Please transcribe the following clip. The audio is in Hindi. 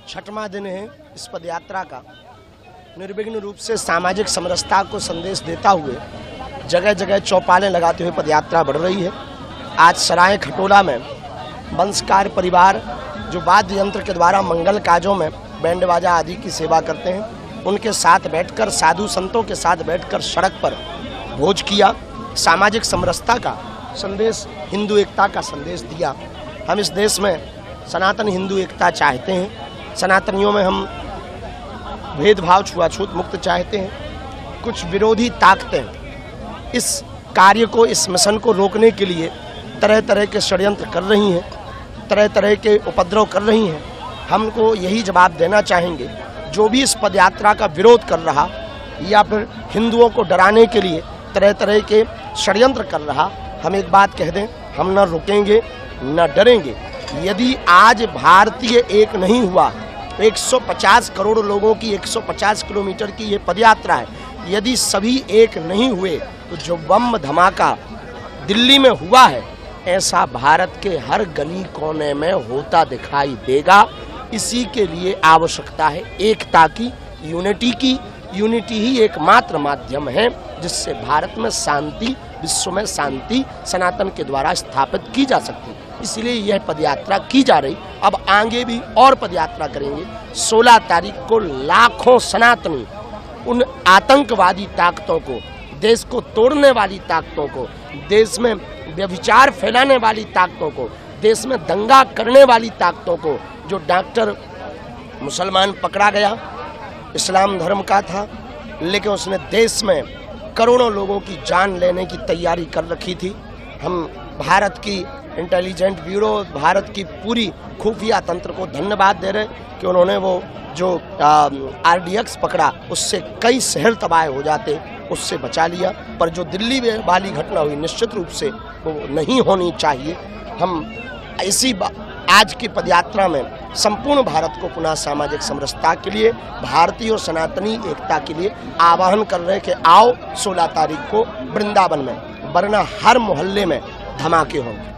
छठवां दिन है इस पदयात्रा का। निर्विघ्न रूप से सामाजिक समरसता को संदेश देता हुए जगह जगह चौपालें लगाते हुए पदयात्रा बढ़ रही है। आज सराय खटोला में वंशकार परिवार जो वाद्य यंत्र के द्वारा मंगल काजों में बैंड बाजा आदि की सेवा करते हैं, उनके साथ बैठकर साधु संतों के साथ बैठकर सड़क पर भोज किया, सामाजिक समरसता का संदेश, हिंदू एकता का संदेश दिया। हम इस देश में सनातन हिंदू एकता चाहते हैं। सनातनियों में हम भेदभाव छुआछूत मुक्त चाहते हैं। कुछ विरोधी ताकतें इस कार्य को, इस मिशन को रोकने के लिए तरह तरह के षड्यंत्र कर रही हैं, तरह तरह के उपद्रव कर रही हैं। हमको यही जवाब देना चाहेंगे, जो भी इस पदयात्रा का विरोध कर रहा या फिर हिंदुओं को डराने के लिए तरह तरह के षड्यंत्र कर रहा, हम एक बात कह दें, हम न रुकेंगे न डरेंगे। यदि आज भारतीय एक नहीं हुआ, 150 करोड़ लोगों की 150 किलोमीटर की ये पदयात्रा है, यदि सभी एक नहीं हुए तो जो बम धमाका दिल्ली में हुआ है, ऐसा भारत के हर गली कोने में होता दिखाई देगा। इसी के लिए आवश्यकता है एकता की, यूनिटी की। यूनिटी ही एकमात्र माध्यम है जिससे भारत में शांति, विश्व में शांति सनातन के द्वारा स्थापित की जा सकती है। इसलिए यह पदयात्रा की जा रही। अब आगे भी और पदयात्रा करेंगे। 16 तारीख को लाखों सनातनी उन आतंकवादी ताकतों को, देश को तोड़ने वाली ताकतों को, देश में व्यभिचार फैलाने वाली ताकतों को, देश में दंगा करने वाली ताकतों को, जो डॉक्टर मुसलमान पकड़ा गया, इस्लाम धर्म का था, लेकिन उसने देश में करोड़ों लोगों की जान लेने की तैयारी कर रखी थी। हम भारत की इंटेलिजेंट ब्यूरो, भारत की पूरी खुफिया तंत्र को धन्यवाद दे रहे कि उन्होंने वो जो RDX पकड़ा, उससे कई शहर तबाह हो जाते, उससे बचा लिया। पर जो दिल्ली में वाली घटना हुई, निश्चित रूप से वो नहीं होनी चाहिए। हम इसी आज की पदयात्रा में संपूर्ण भारत को पुनः सामाजिक समरसता के लिए, भारतीय और सनातनी एकता के लिए आह्वान कर रहे हैं कि आओ 16 तारीख को वृंदावन में, वरना हर मोहल्ले में धमाके होंगे।